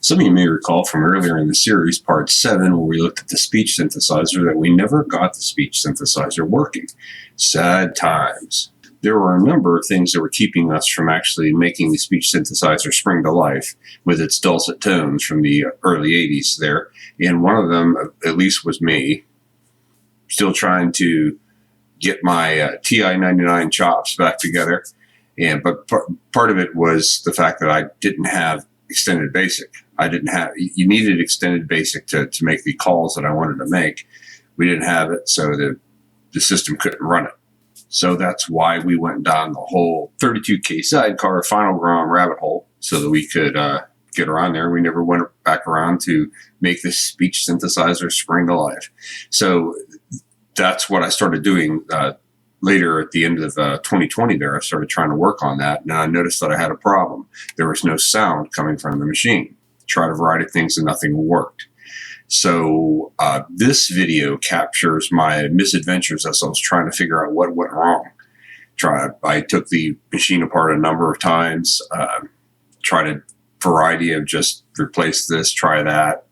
Some of you may recall from earlier in the series, part 7, where we looked at the speech synthesizer, that we never got the speech synthesizer working. Sad times. There were a number of things that were keeping us from actually making the speech synthesizer spring to life with its dulcet tones from the early 80s there. And one of them, at least, was me, still trying to get my TI-99 chops back together. But part of it was the fact that I didn't have extended basic. You needed extended basic to make the calls that I wanted to make. We didn't have it, so the system couldn't run it. So that's why we went down the whole 32K sidecar final ground rabbit hole so that we could get around there. We never went back around to make this speech synthesizer spring to life. So that's what I started doing later at the end of 2020 there. I started trying to work on that, and I noticed that I had a problem. There was no sound coming from the machine. Tried a variety of things and nothing worked. So this video captures my misadventures as I was trying to figure out what went wrong. I took the machine apart a number of times, tried a variety of just replace this, try that,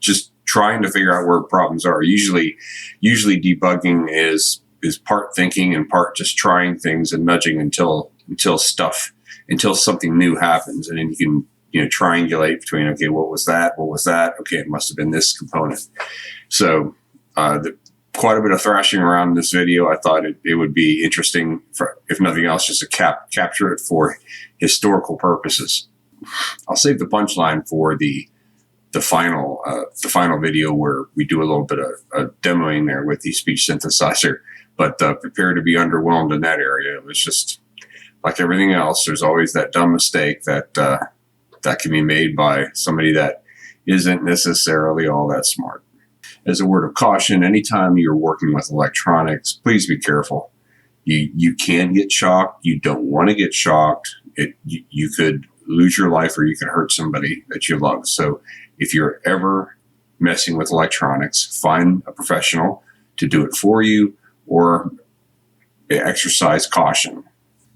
just trying to figure out where problems are. Usually debugging is part thinking and part just trying things and nudging until something new happens, and then you can triangulate between, okay, what was that? Okay, it must have been this component. So quite a bit of thrashing around in this video. I thought it would be interesting, if nothing else, just to capture it for historical purposes. I'll save the punchline for the final video where we do a little bit of demoing there with the speech synthesizer. But prepare to be underwhelmed in that area. It was just like everything else. There's always that dumb mistake that can be made by somebody that isn't necessarily all that smart. As a word of caution, anytime you're working with electronics, please be careful. You can get shocked. You don't want to get shocked. You could lose your life, or you could hurt somebody that you love. So if you're ever messing with electronics, find a professional to do it for you, or exercise caution.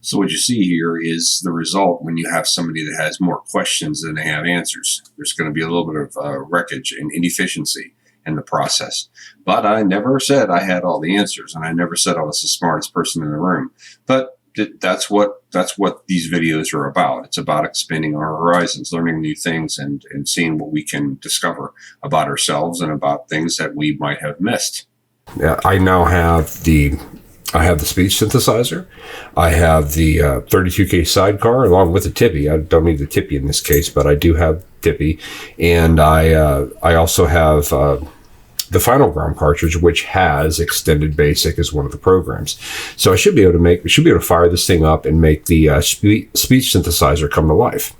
So what you see here is the result when you have somebody that has more questions than they have answers. There's going to be a little bit of wreckage and inefficiency in the process. But I never said I had all the answers, and I never said I was the smartest person in the room. But that's what these videos are about. It's about expanding our horizons, learning new things, and seeing what we can discover about ourselves and about things that we might have missed. Yeah, I now have the speech synthesizer. I have the 32K sidecar along with the Tippy. I don't need the Tippy in this case, but I do have Tippy, and I also have the Final Ground cartridge, which has Extended Basic as one of the programs. So I should be able to fire this thing up and make the speech synthesizer come to life.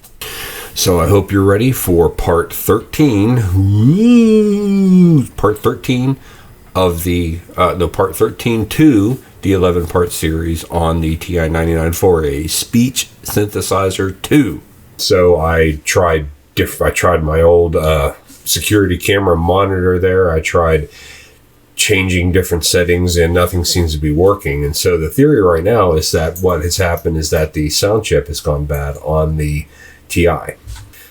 So I hope you're ready for part 13. Part 13 of part 13 to the 11-part series on the TI-99 4A Speech Synthesizer 2. So I tried my old security camera monitor there. I tried changing different settings, and nothing seems to be working. And so the theory right now is that what has happened is that the sound chip has gone bad on the TI.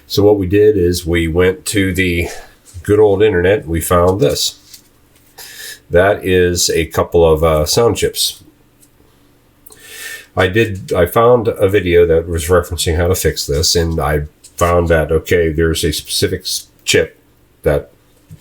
So what we did is we went to the good old internet. We found this. That is a couple of sound chips. I found a video that was referencing how to fix this, and I found that, okay, there's a specific chip, that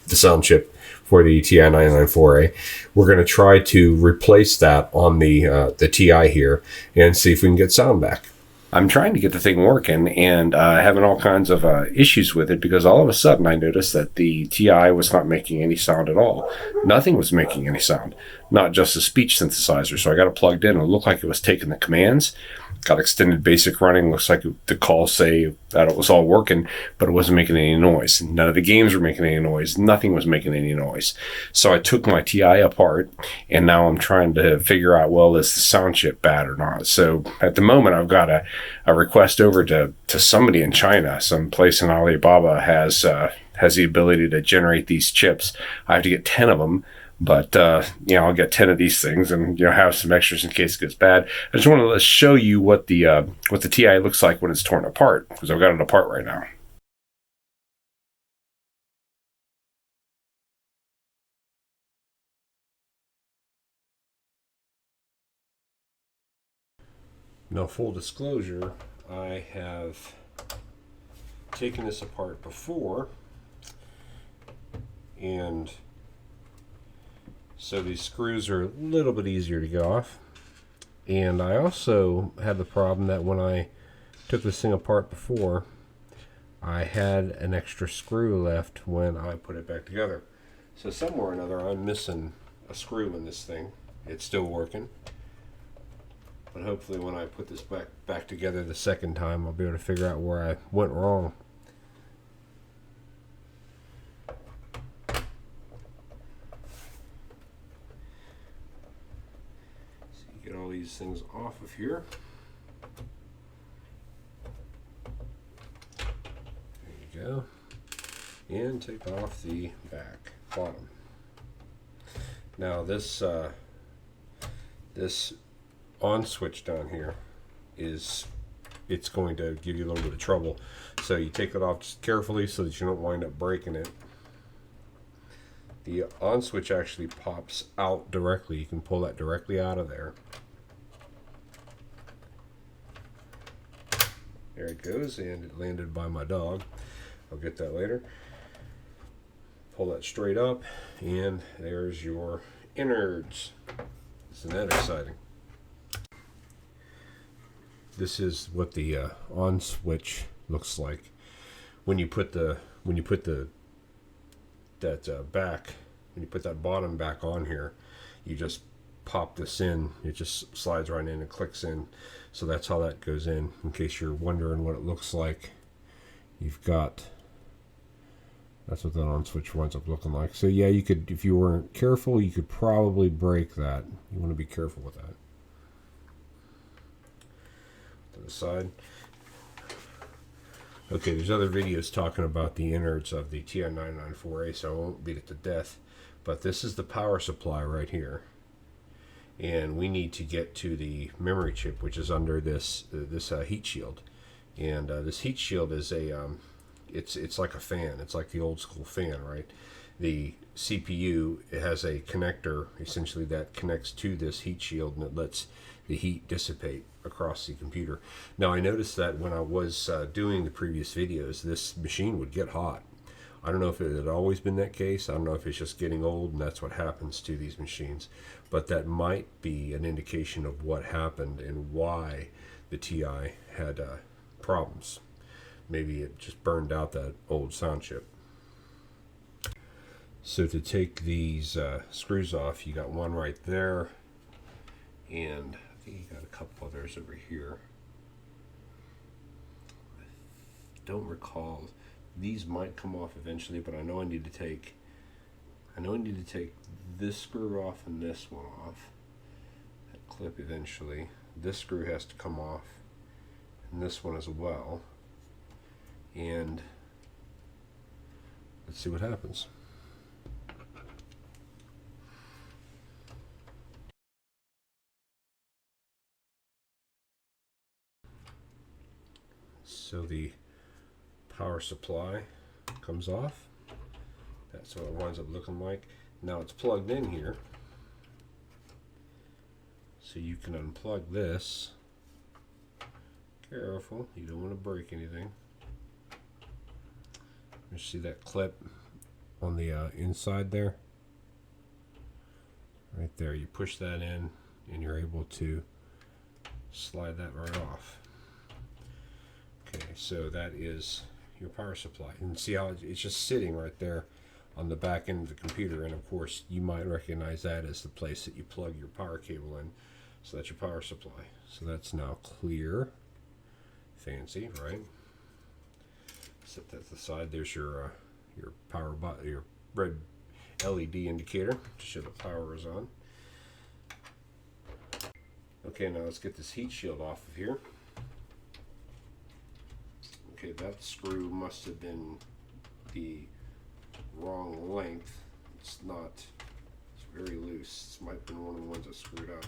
the sound chip for the TI-99 4A. We're going to try to replace that on the TI here and see if we can get sound back. I'm trying to get the thing working and having all kinds of issues with it, because all of a sudden I noticed that the TI was not making any sound at all. Nothing was making any sound, not just the speech synthesizer. So I got it plugged in, and it looked like it was taking the commands. Got Extended Basic running. Looks like the calls say that it was all working, but it wasn't making any noise. None of the games were making any noise. Nothing was making any noise. So I took my TI apart, and now I'm trying to figure out, well, is the sound chip bad or not? So at the moment, I've got a request over to somebody in China. Some place in Alibaba has the ability to generate these chips. I have to get 10 of them. But, I'll get 10 of these things and, have some extras in case it gets bad. I just want to show you what the TI looks like when it's torn apart, because I've got it apart right now. Now, full disclosure, I have taken this apart before, and so these screws are a little bit easier to get off. And I also had the problem that when I took this thing apart before, I had an extra screw left when I put it back together. So somewhere or another I'm missing a screw in this thing. It's still working, but hopefully when I put this back together the second time, I'll be able to figure out where I went wrong. So you get all these things off of here. There you go. And take off the bottom. Now this this on switch down here it's going to give you a little bit of trouble. So you take it off just carefully so that you don't wind up breaking it. The on switch actually pops out directly. You can pull that directly out of there. There it goes, and it landed by my dog. I'll get that later. Pull that straight up, and there's your innards. Isn't that exciting? This is what the on switch looks like when you put that bottom back on here. You just pop this in. It just slides right in and clicks in. So that's how that goes in case you're wondering what it looks like. That's what that on switch winds up looking like. So yeah, you could, if you weren't careful, you could probably break that. You want to be careful with that. To the side. Okay, there's other videos talking about the innards of the TI-994A, so I won't beat it to death. But this is the power supply right here. And we need to get to the memory chip, which is under this heat shield. And this heat shield is a it's like a fan. It's like the old school fan, right? The CPU, it has a connector essentially that connects to this heat shield, and it lets the heat dissipate across the computer. Now I noticed that when I was doing the previous videos, this machine would get hot. I don't know if it had always been that case. I don't know if it's just getting old and that's what happens to these machines, but that might be an indication of what happened and why the TI had problems. Maybe it just burned out that old sound chip. So to take these screws off, you got one right there, and I think you got a couple others over here. I don't recall. These might come off eventually, but I know I need to take this screw off and this one off. That clip eventually. This screw has to come off, and this one as well. And let's see what happens. So the power supply comes off. That's what it winds up looking like. Now it's plugged in here, so you can unplug this. Careful, you don't want to break anything. You see that clip on the inside there? Right there. You push that in and you're able to slide that right off. Okay, so that is your power supply. And see how it's just sitting right there on the back end of the computer, and of course you might recognize that as the place that you plug your power cable in. So that's your power supply. So that's now clear. Fancy, right? Set that to the side. There's your power your red LED indicator to show the power is on. Okay, now let's get this heat shield off of here. Okay, that screw must have been the wrong length. It's not. It's very loose. This might have been one of the ones that screwed up.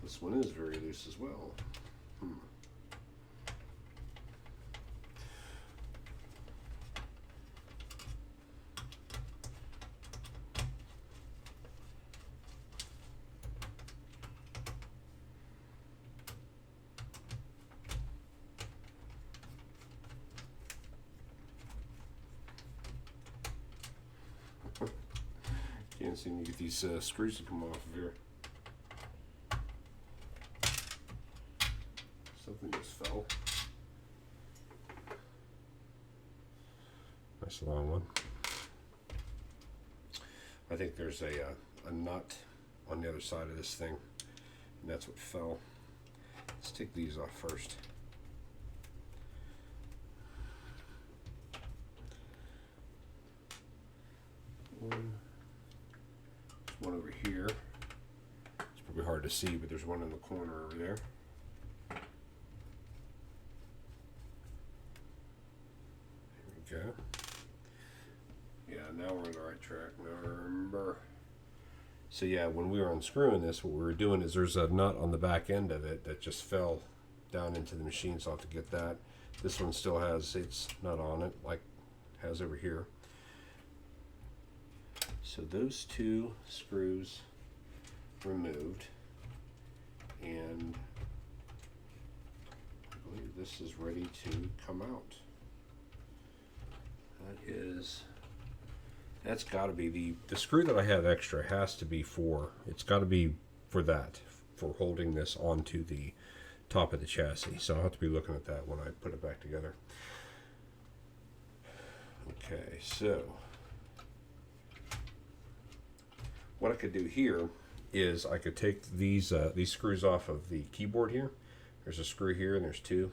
This one is very loose as well. Can't seem to get these screws to come off of here. Something just fell. Nice long one. I think there's a nut on the other side of this thing, and that's what fell. Let's take these off first. There's one over here. It's probably hard to see, but there's one in the corner over there. There we go. Yeah, now we're on the right track. Now I remember. So yeah, when we were unscrewing this, what we were doing is there's a nut on the back end of it that just fell down into the machine, so I'll have to get that. This one still has its nut on it, like it has over here. So those two screws removed, and I believe this is ready to come out. That's got to be the screw that I have extra has to be for, it's got to be for that, for holding this onto the top of the chassis. So I'll have to be looking at that when I put it back together. Okay, so what I could do here is I could take these screws off of the keyboard here. There's a screw here and there's two,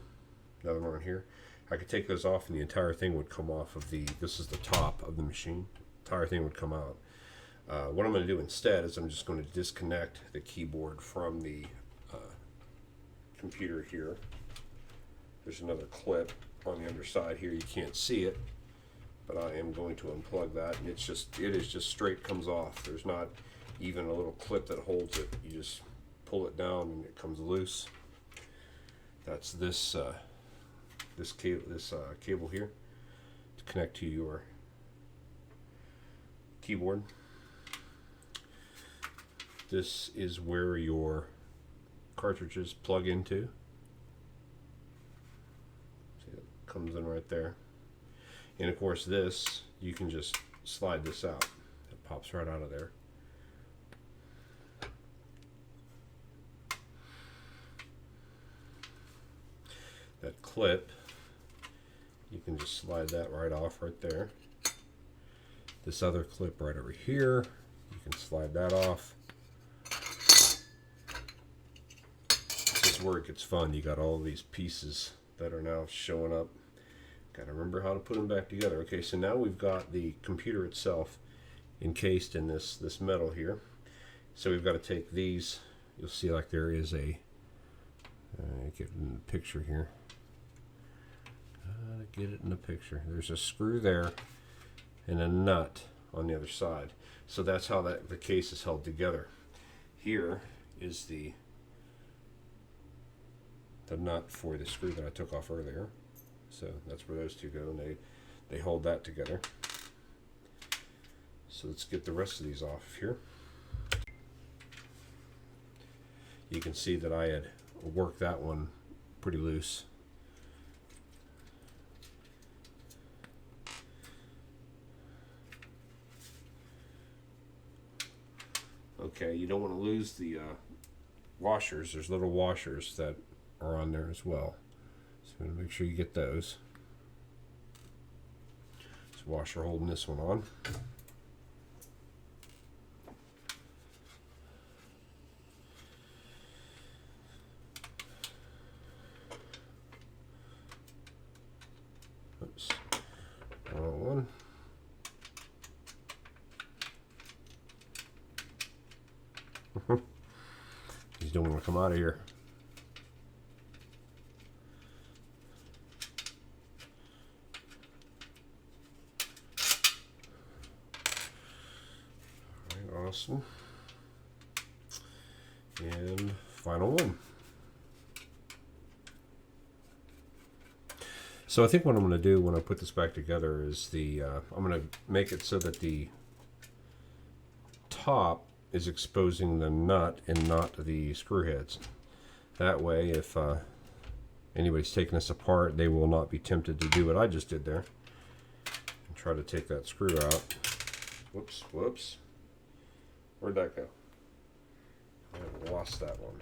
another one here. I could take those off and the entire thing would come off of this is the top of the machine. The entire thing would come out. What I'm going to do instead is I'm just going to disconnect the keyboard from the computer here. There's another clip on the underside here. You can't see it, but I am going to unplug that, and it is just straight comes off. There's not even a little clip that holds it. You just pull it down and it comes loose. That's this cable here to connect to your keyboard. This is where your cartridges plug into. See, it comes in right there. And of course this, you can just slide this out. It pops right out of there. That clip, you can just slide that right off right there. This other clip right over here, you can slide that off. This is where it gets fun. You got all these pieces that are now showing up. Got to remember how to put them back together. Okay, so now we've got the computer itself encased in this metal here. So we've got to take these. You'll see like there is a get it in the picture here. Get it in the picture. There's a screw there and a nut on the other side. So that's how the case is held together. Here is the nut for the screw that I took off earlier. So that's where those two go, and they hold that together. So let's get the rest of these off here. You can see that I had worked that one pretty loose. Okay, you don't want to lose the washers. There's little washers that are on there as well. So make sure you get those. This washer holding this one on. Oops, wrong one. These don't want to come out of here. All right, awesome. And final one. So I think what I'm going to do when I put this back together is I'm going to make it so that the top is exposing the nut and not the screw heads. That way, if anybody's taking this apart, they will not be tempted to do what I just did there and try to take that screw out. Whoops. Where'd that go? I lost that one.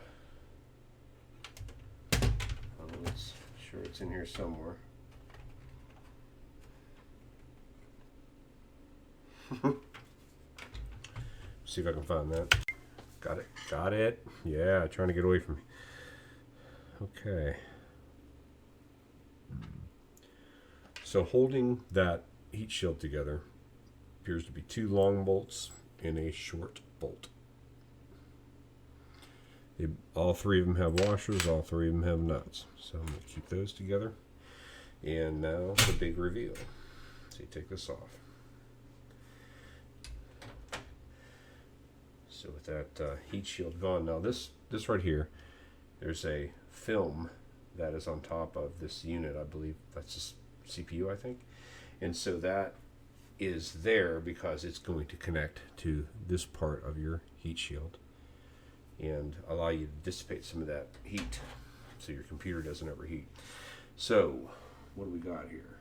Let's sure it's in here somewhere. See if I can find that. Got it. Got it. Yeah, trying to get away from me. Okay. So holding that heat shield together appears to be 2 long bolts and a short bolt. All 3 of them have washers, all 3 of them have nuts. So I'm going to keep those together. And now the big reveal. So you take this off. So with that heat shield gone, now this right here, there's a film that is on top of this unit. I believe that's a CPU, I think. And so that is there because it's going to connect to this part of your heat shield and allow you to dissipate some of that heat so your computer doesn't overheat. So what do we got here?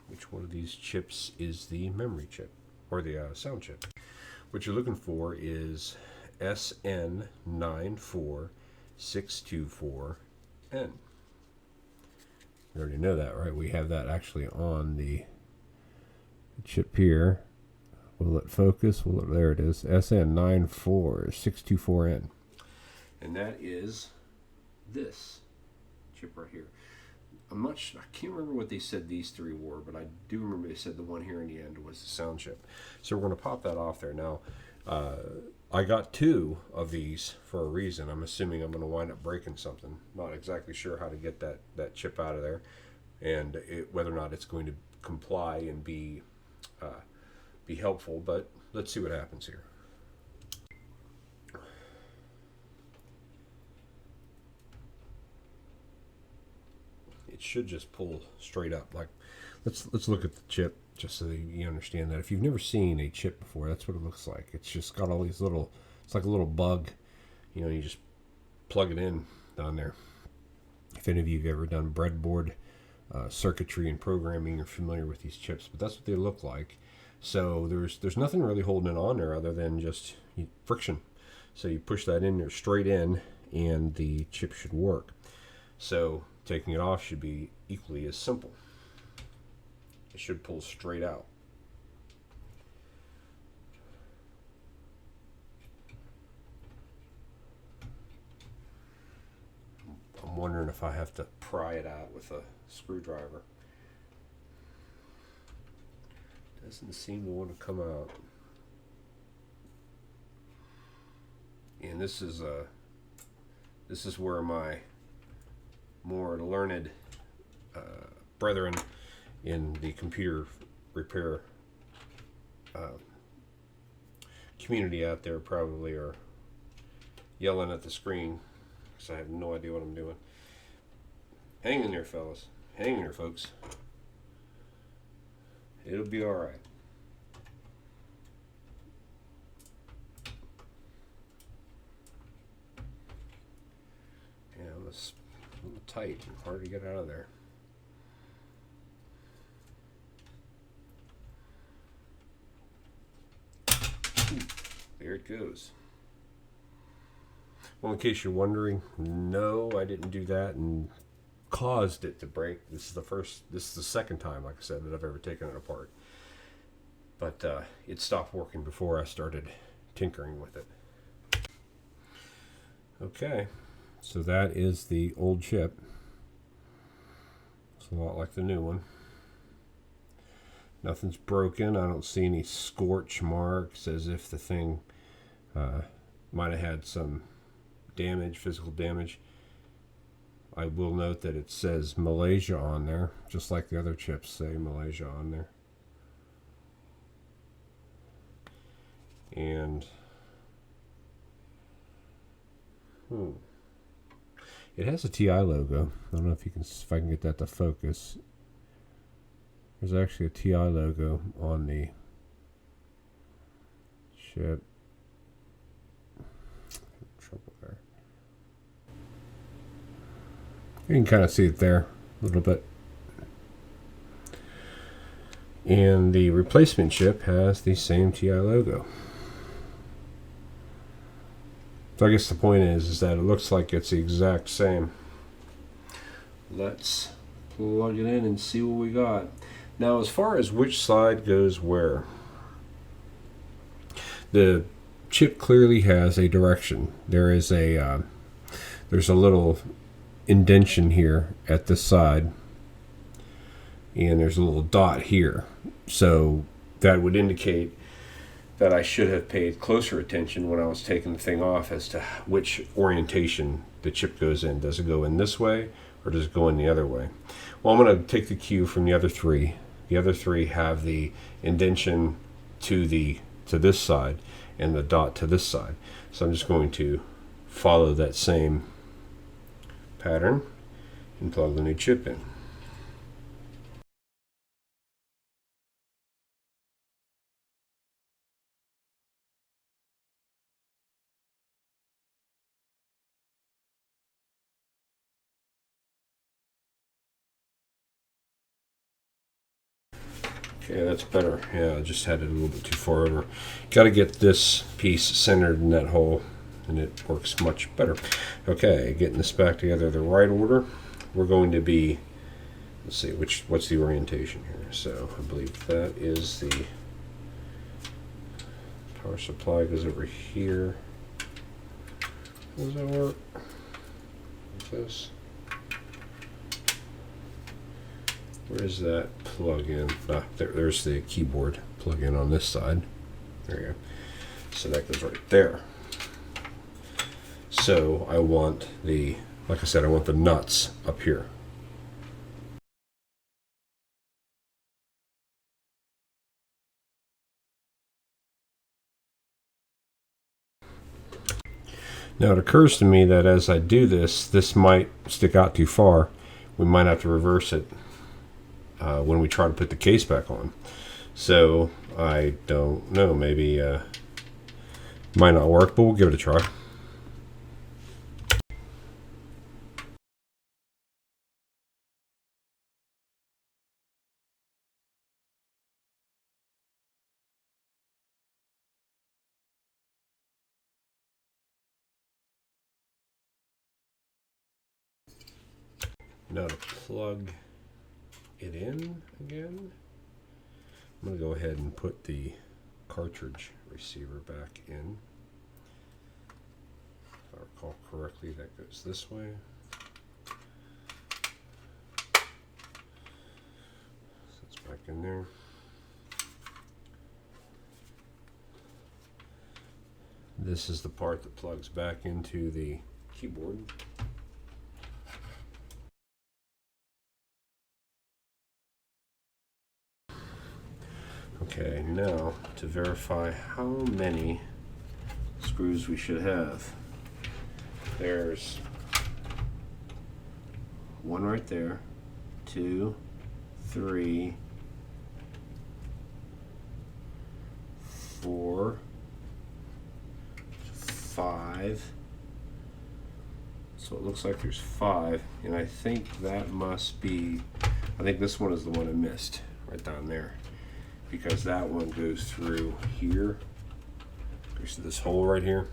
Which one of these chips is the memory chip or the sound chip? What you're looking for is SN94624N. You already know that, right? We have that actually on the chip here. Will it focus? There it is. SN94624N. And that is this chip right here. I can't remember what they said these 3 were, but I do remember they said the one here in the end was the sound chip. So we're going to pop that off there. Now, I got 2 of these for a reason. I'm assuming I'm going to wind up breaking something. Not exactly sure how to get that chip out of there, and whether or not it's going to comply and be helpful. But let's see what happens here. It should just pull straight up. Like, let's look at the chip just so that you understand that. If you've never seen a chip before, that's what it looks like. It's just got all these little, it's like a little bug. You know, you just plug it in down there. If any of you have ever done breadboard circuitry and programming, you're familiar with these chips, but that's what they look like. So there's nothing really holding it on there other than just friction. So you push that in there straight in, and the chip should work. So taking it off should be equally as simple. It should pull straight out. I'm wondering if I have to pry it out with a screwdriver. Doesn't seem to want to come out. And this is where my more learned brethren in the computer repair community out there probably are yelling at the screen because I have no idea what I'm doing. Hang in there, fellas. Hang in there, folks. It'll be alright. Yeah, it's a little tight and hard to get out of there. There it goes. Well, in case you're wondering, no, I didn't do that and caused it to break. This is the second time, like I said, that I've ever taken it apart. But it stopped working before I started tinkering with it. Okay, so that is the old chip. It's a lot like the new one. Nothing's broken. I don't see any scorch marks as if the thing might have had some damage, physical damage. I will note that it says Malaysia on there, just like the other chips say Malaysia on there. And it has a TI logo. I don't know if I can get that to focus. There's actually a TI logo on the chip. Trouble there. You can kind of see it there a little bit. And the replacement chip has the same TI logo. So I guess the point is that it looks like it's the exact same. Let's plug it in and see what we got. Now, as far as which side goes where, the chip clearly has a direction. There is there's a little indentation here at this side, and there's a little dot here. So that would indicate that I should have paid closer attention when I was taking the thing off as to which orientation the chip goes in. Does it go in this way, or does it go in the other way? Well, I'm going to take the cue from the other three. The other three have the indentation to this side and the dot to this side. So I'm just going to follow that same pattern and plug the new chip in. Okay, that's better. Yeah, I just had it a little bit too far over. Got to get this piece centered in that hole, and it works much better. Okay, getting this back together the right order. We're going to be, let's see, what's the orientation here? So I believe that is the power supply goes over here. Does that work? Like this. Where is that plug in? There's the keyboard plug in on this side. There you go. So that goes right there. So I want like I said, I want the nuts up here. Now it occurs to me that as I do this might stick out too far. We might have to reverse it when we try to put the case back on. So I don't know, maybe might not work, but we'll give it a try. Now to plug it in again, I'm going to go ahead and put the cartridge receiver back in. If I recall correctly, that goes this way. So it's back in there. This is the part that plugs back into the keyboard. Okay, now to verify how many screws we should have. There's one right there, 2, 3, 4, 5. So it looks like there's 5, and I think that must be, I think this one is the one I missed, right down there. Because that one goes through here, goes to this hole right here,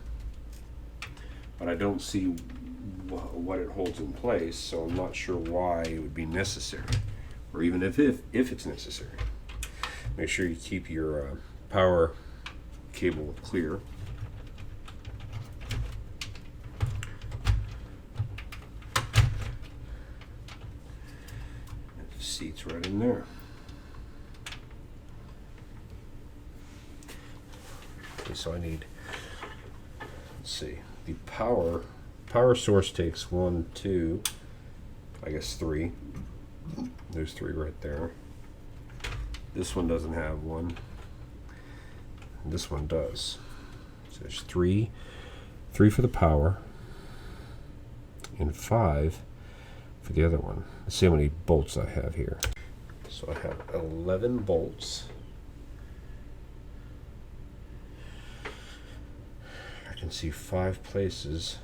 but I don't see what it holds in place, so I'm not sure why it would be necessary, or even if it's necessary. Make sure you keep your power cable clear. The seat's right in there. So I need, let's see, the power source takes 1, 2, I guess 3. There's 3 right there. This one doesn't have one. This one does. So there's 3 for the power, and 5 for the other one. Let's see how many bolts I have here. So I have 11 bolts. I can see 5 places,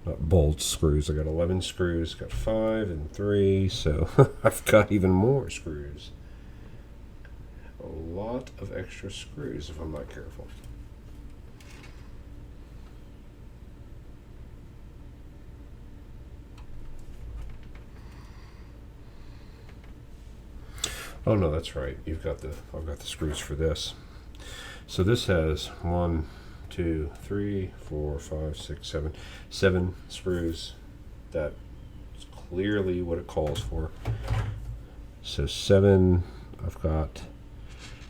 not bolts, screws. I got 11 screws, got 5 and 3, so I've got even more screws. a lot of extra screws if I'm not careful. Oh no, that's right. I've got the screws for this. So this has 1, 2, 3, 4, 5, 6, 7, 7 screws. That's clearly what it calls for. So 7. I've got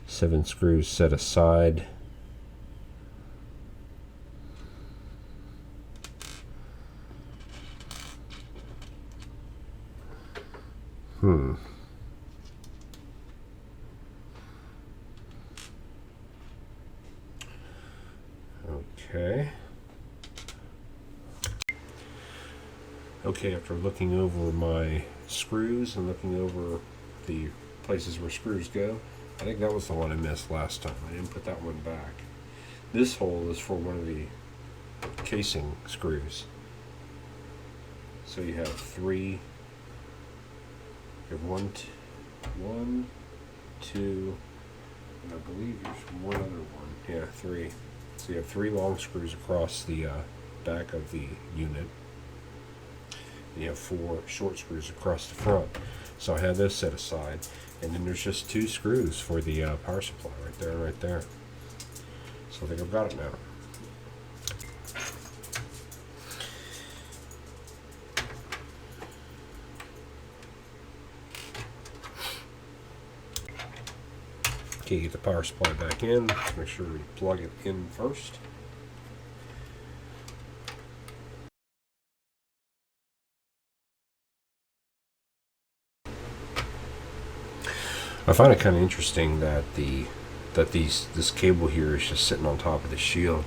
7 screws set aside. Okay. Okay, after looking over my screws and looking over the places where screws go, I think that was the one I missed last time. I didn't put that one back. This hole is for one of the casing screws. So you have 3. You have one, 2, and I believe there's one other one. Yeah, 3. So you have 3 long screws across the back of the unit. And you have 4 short screws across the front. So I had those set aside. And then there's just 2 screws for the power supply right there and right there. So I think I've got it now. Okay, get the power supply back in. Let's make sure we plug it in first. I find it kind of interesting that this cable here is just sitting on top of the shield.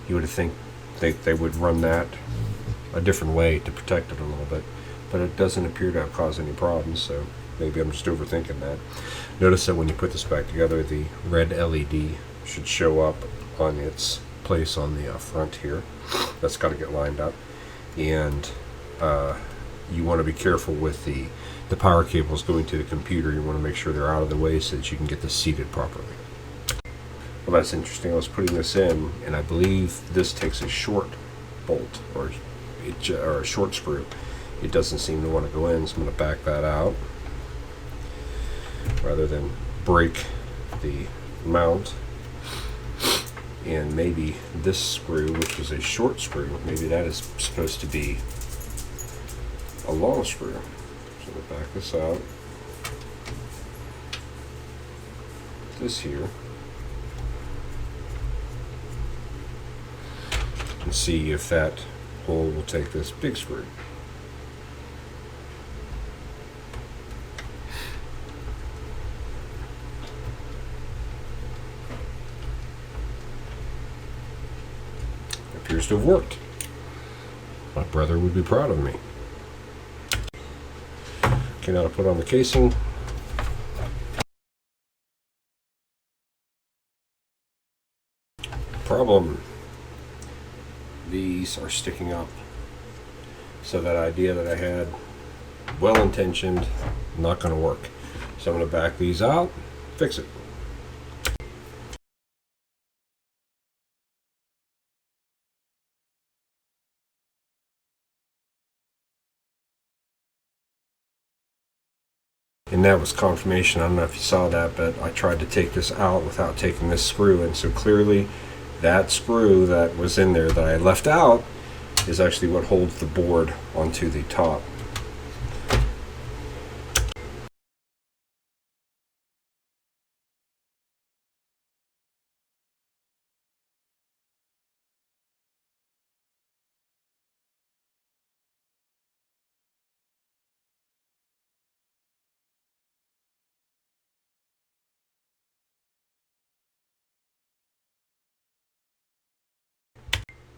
You would think they would run that a different way to protect it a little bit, but it doesn't appear to have caused any problems, so maybe I'm just overthinking that. Notice that when you put this back together, the red LED should show up on its place on the front here. That's got to get lined up, and you want to be careful with the power cables going to the computer. You want to make sure they're out of the way so that you can get this seated properly. Well, that's interesting. I was putting this in, and I believe this takes a short bolt or a short screw. It doesn't seem to want to go in, so I'm going to back that out rather than break the mount. And maybe this screw, which is a short screw, maybe that is supposed to be a long screw. So we'll back this out. This here. And see if that hole will take this big screw. Appears to have worked. My brother would be proud of me. Okay, now to put on the casing. Problem. These are sticking up. So that idea that I had, well intentioned, not going to work. So I'm going to back these out, fix it. And that was confirmation. I don't know if you saw that, but I tried to take this out without taking this screw in. So clearly that screw that was in there that I left out is actually what holds the board onto the top.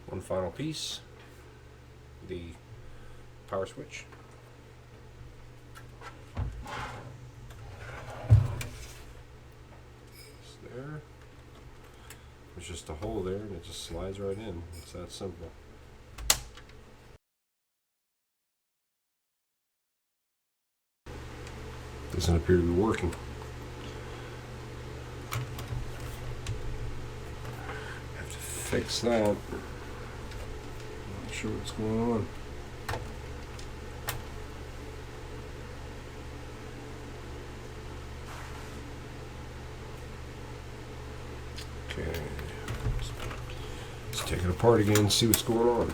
One final piece, the power switch. It's there. There's just a hole there and it just slides right in. It's that simple. Doesn't appear to be working. fix that. Not sure what's going on. Okay. Let's take it apart again and see what's going on.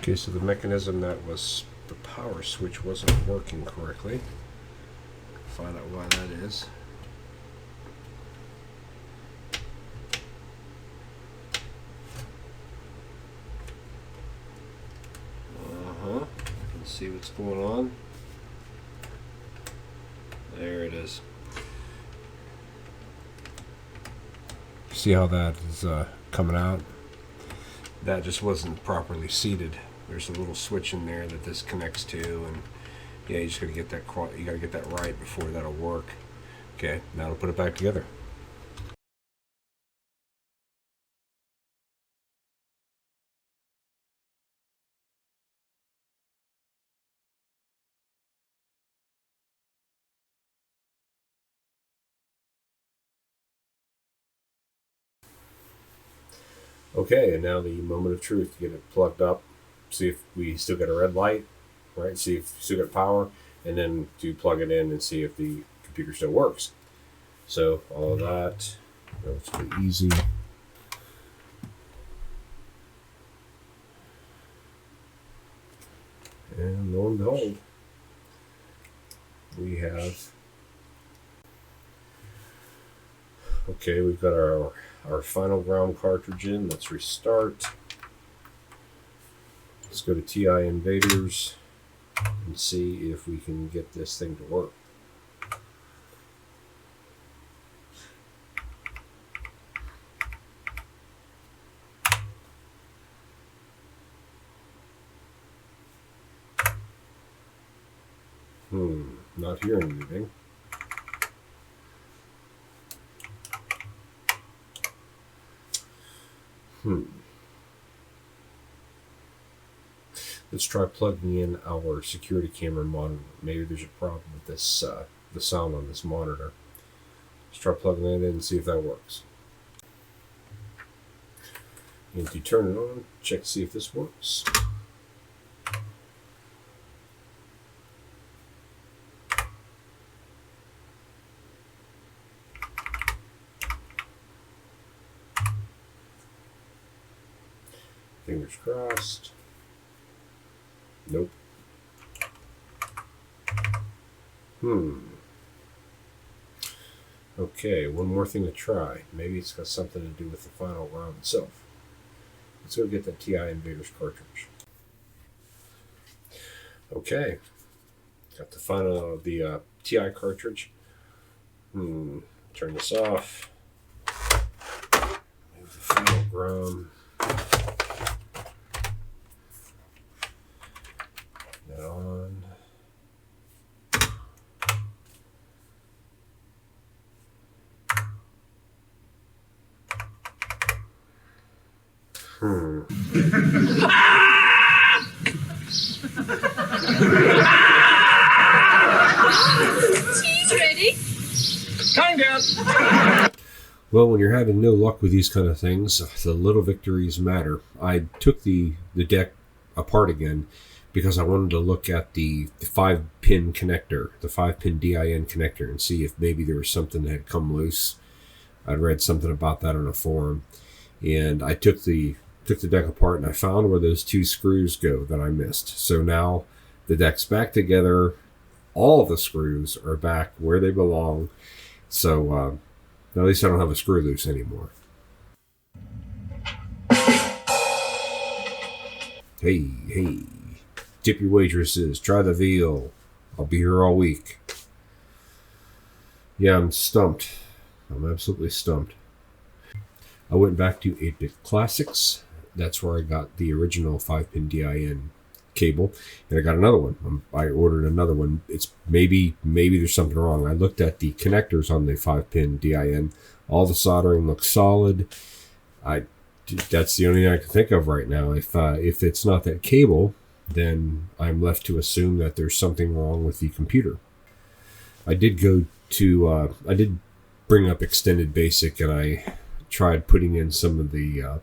Okay, so the mechanism that was the power switch wasn't working correctly. Find out why that is. I can see what's going on. There it is. See how that is coming out? That just wasn't properly seated. There's a little switch in there that this connects to, and yeah, you just gotta get that. You gotta get that right before that'll work. Okay, now to put it back together. Okay, and now the moment of truth. Get it plugged up. See if we still got a red light, right? See if we still got power, and then to plug it in and see if the computer still works. So all of that, relatively easy. And lo and behold, we have. Okay, we've got our final ground cartridge in. Let's restart. Let's go to TI Invaders and see if we can get this thing to work. Not hearing anything. Let's try plugging in our security camera monitor. Maybe there's a problem with this, the sound on this monitor. Let's try plugging it in and see if that works. And to turn it on, check to see if this works. Fingers crossed. Nope. Okay, one more thing to try. Maybe it's got something to do with the final round itself. Let's go get the TI Invaders cartridge. Okay, got the final of the TI cartridge. Turn this off. Move the final ground. That on. Cheese ready? Time down. Well, when you're having no luck with these kind of things, the little victories matter. I took the deck apart again because I wanted to look at the 5-pin connector, the 5-pin DIN connector, and see if maybe there was something that had come loose. I'd read something about that on a forum, and I took the deck apart and I found where those 2 screws go that I missed. So now the deck's back together. All of the screws are back where they belong. So at least I don't have a screw loose anymore. Hey. Tip your waitresses. Try the veal. I'll be here all week. Yeah, I'm stumped. I'm absolutely stumped. I went back to 8-Bit Classics. That's where I got the original 5-pin DIN cable, and I got another one. I ordered another one. It's maybe there's something wrong. I looked at the connectors on the 5-pin DIN. All the soldering looks solid. I That's the only thing I can think of right now. If it's not that cable, then I'm left to assume that there's something wrong with the computer. I did bring up Extended Basic, and I tried putting in some of the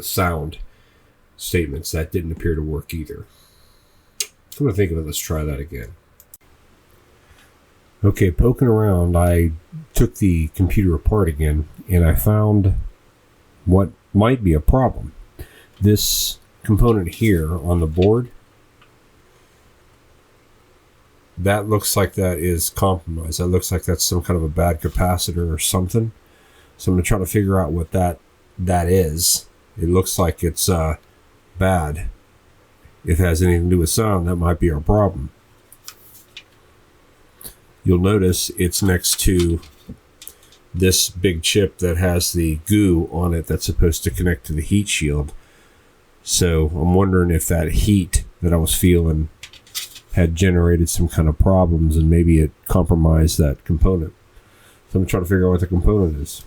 sound statements. That didn't appear to work either. Come to think of it, let's try that again. Okay, poking around, I took the computer apart again, and I found what might be a problem. This component here on the board, that looks like that is compromised. That looks like that's some kind of a bad capacitor or something. So I'm going to try to figure out what that is. It looks like it's bad. If it has anything to do with sound, that might be our problem. You'll notice it's next to this big chip that has the goo on it that's supposed to connect to the heat shield. So I'm wondering if that heat that I was feeling had generated some kind of problems, and maybe it compromised that component. So I'm trying to figure out what the component is.